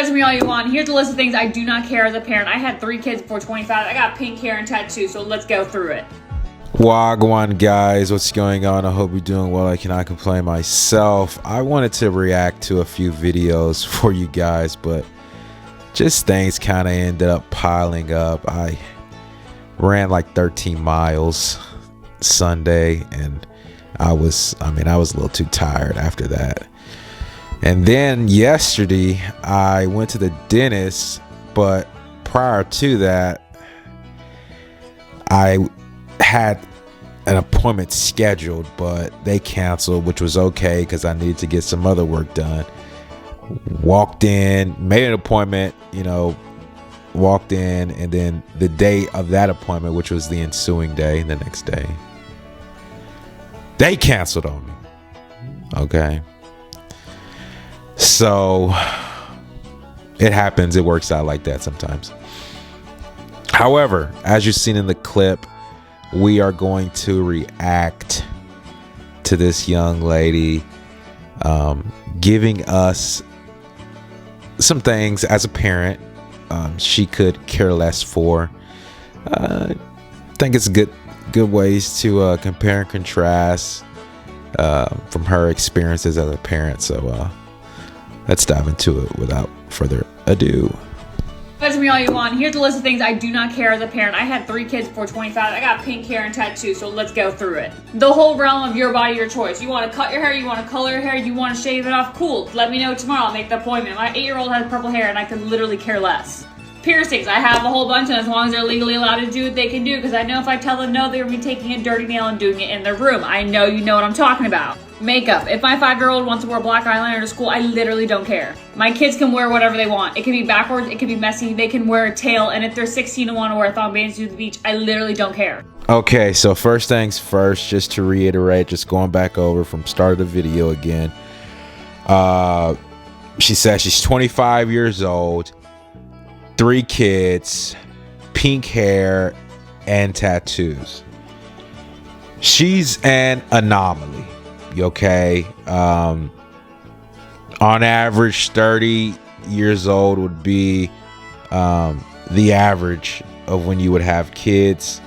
Judge me all you want. Here's a list of things I do not care as a parent. I had 3 kids before 25. I got pink hair and tattoos, so let's go through it. Wagwan guys, what's going on? I hope you're doing well. I cannot complain myself. I wanted to react to a few videos for you guys, but just things kind of ended up piling up. I ran like 13 miles Sunday, and I was a little too tired after that. And then yesterday I went to the dentist, but prior to that I had an appointment scheduled, but they canceled, which was okay because I needed to get some other work done. Walked in, made an appointment, walked in, and then the day of that appointment, which was the ensuing day, the next day, they canceled on me. Okay. So it happens. It works out like that sometimes. However, as you've seen in the clip, we are going to react to this young lady giving us some things as a parent she could care less for. I think it's good ways to compare and contrast from her experiences as a parent. So let's dive into it without further ado. Judge me all you want. Here's a list of things I do not care as a parent. I had 3 kids before 25. I got pink hair and tattoos, so let's go through it. The whole realm of your body, your choice. You want to cut your hair, you want to color your hair, you want to shave it off, cool. Let me know tomorrow, I'll make the appointment. My 8-year-old has purple hair and I could literally care less. Piercings, I have a whole bunch, and as long as they're legally allowed to do it, they can do, because I know if I tell them no, they're going to be taking a dirty nail and doing it in their room. I know you know what I'm talking about. Makeup. If my 5-year-old wants to wear black eyeliner to school, I literally don't care. My kids can wear whatever they want. It can be backwards, it can be messy, they can wear a tail, and if they're 16 and want to wear thong bands to the beach, I literally don't care. Okay, so first things first, just to reiterate, just going back over from start of the video again. She says she's 25 years old, 3 kids, pink hair, and tattoos. She's an anomaly. Okay. On average, 30 years old would be the average of when you would have kids.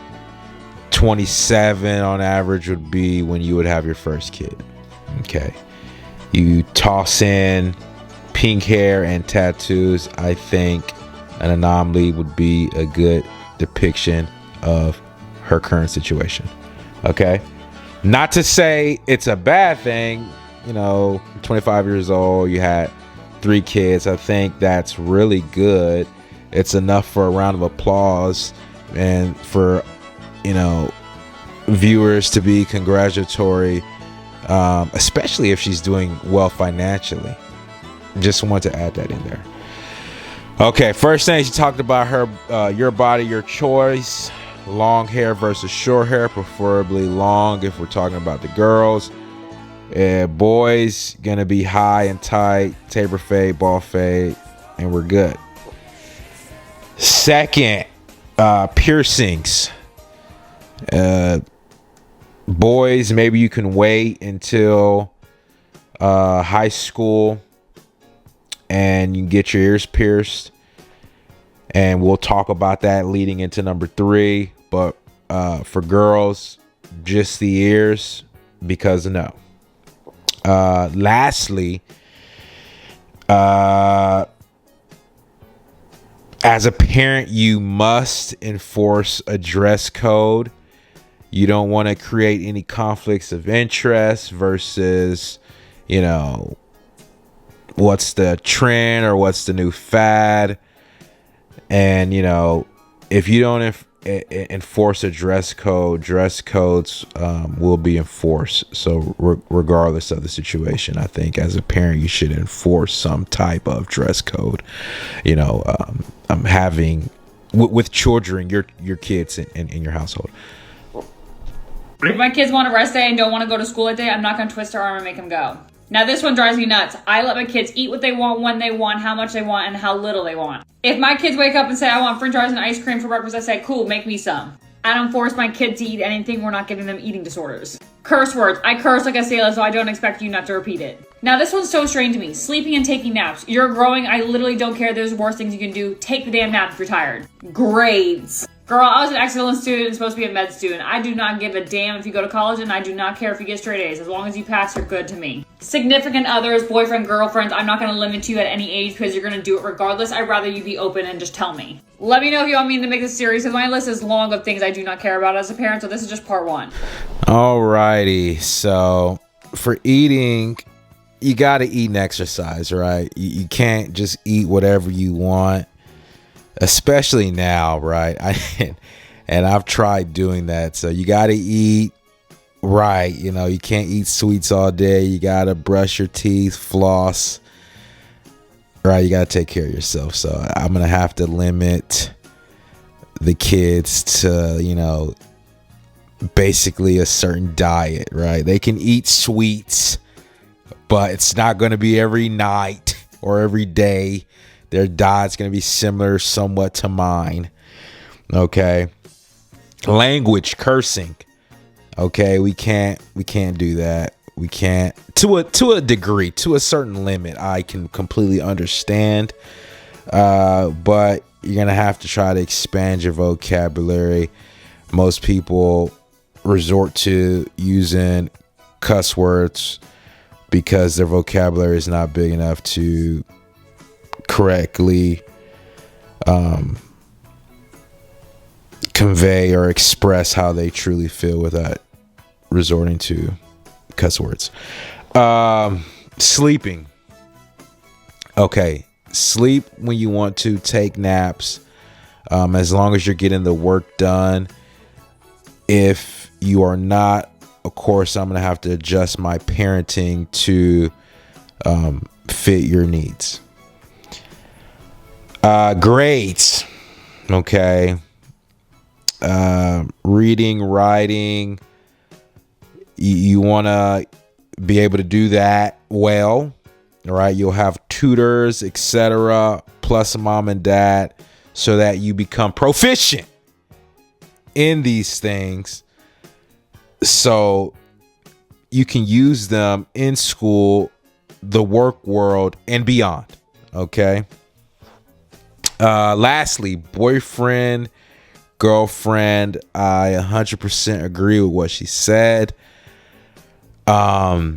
27 on average would be when you would have your first kid. Okay. You toss in pink hair and tattoos, I think an anomaly would be a good depiction of her current situation. Okay. Not to say it's a bad thing, 25 years old, you had 3 kids. I think that's really good. It's enough for a round of applause and for, viewers to be congratulatory, especially if she's doing well financially. Just want to add that in there. Okay, first thing, she talked about her, your body, your choice. Long hair versus short hair, preferably long if we're talking about the girls. Boys, gonna be high and tight, taper fade, ball fade, and we're good. Second, piercings. Boys, maybe you can wait until high school and you get your ears pierced, and we'll talk about that leading into number 3. But for girls, just the ears, because no. Lastly, as a parent, you must enforce a dress code. You don't want to create any conflicts of interest versus, what's the trend or what's the new fad. And, if you don't enforce a dress code, dress codes will be enforced. So regardless of the situation, I think as a parent, you should enforce some type of dress code. I'm having with children, your kids in your household. If my kids want a rest day and don't want to go to school that day, I'm not going to twist their arm and make them go. Now this one drives me nuts. I let my kids eat what they want, when they want, how much they want, and how little they want. If my kids wake up and say, I want french fries and ice cream for breakfast, I say, cool, make me some. I don't force my kids to eat anything. We're not giving them eating disorders. Curse words. I curse like a sailor, so I don't expect you not to repeat it. Now, this one's so strange to me. Sleeping and taking naps. You're growing. I literally don't care. There's worse things you can do. Take the damn nap if you're tired. Grades. Girl, I was an excellent student, supposed to be a med student. I do not give a damn if you go to college, and I do not care if you get straight A's. As long as you pass, you're good to me. Significant others, boyfriend, girlfriends, I'm not going to limit you at any age because you're going to do it regardless. I'd rather you be open and just tell me. Let me know if you want me to make this series, because my list is long of things I do not care about as a parent, so this is just part 1. Alrighty, so for eating, you got to eat and exercise, right? You can't just eat whatever you want. Especially now, right? And I've tried doing that. So you got to eat right. You know, you can't eat sweets all day. You got to brush your teeth, floss. Right? You got to take care of yourself. So I'm going to have to limit the kids to, you know, basically a certain diet, right? They can eat sweets, but it's not going to be every night or every day. Their diet's going to be similar somewhat to mine. Okay. Language, cursing. Okay. We can't do that. We can't to a degree, to a certain limit. I can completely understand. But you're going to have to try to expand your vocabulary. Most people resort to using cuss words because their vocabulary is not big enough to correctly convey or express how they truly feel without resorting to cuss words. Sleeping. Okay, sleep when you want to, take naps, as long as you're getting the work done. If you are not, of course, I'm gonna have to adjust my parenting to fit your needs. Grades. Okay. Reading, writing. You want to be able to do that well. All right. You'll have tutors, etc., plus mom and dad, so that you become proficient in these things, so you can use them in school, the work world, and beyond. Okay. Lastly, boyfriend, girlfriend. I 100% agree with what she said. However,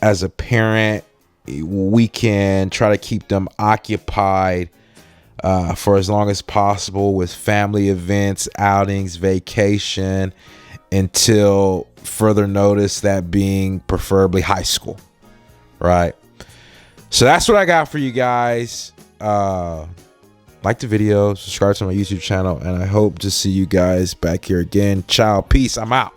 as a parent, we can try to keep them occupied for as long as possible with family events, outings, vacation, until further notice, that being preferably high school. Right. So that's what I got for you guys. Like the video, subscribe to my YouTube channel, and I hope to see you guys back here again. Ciao, peace, I'm out.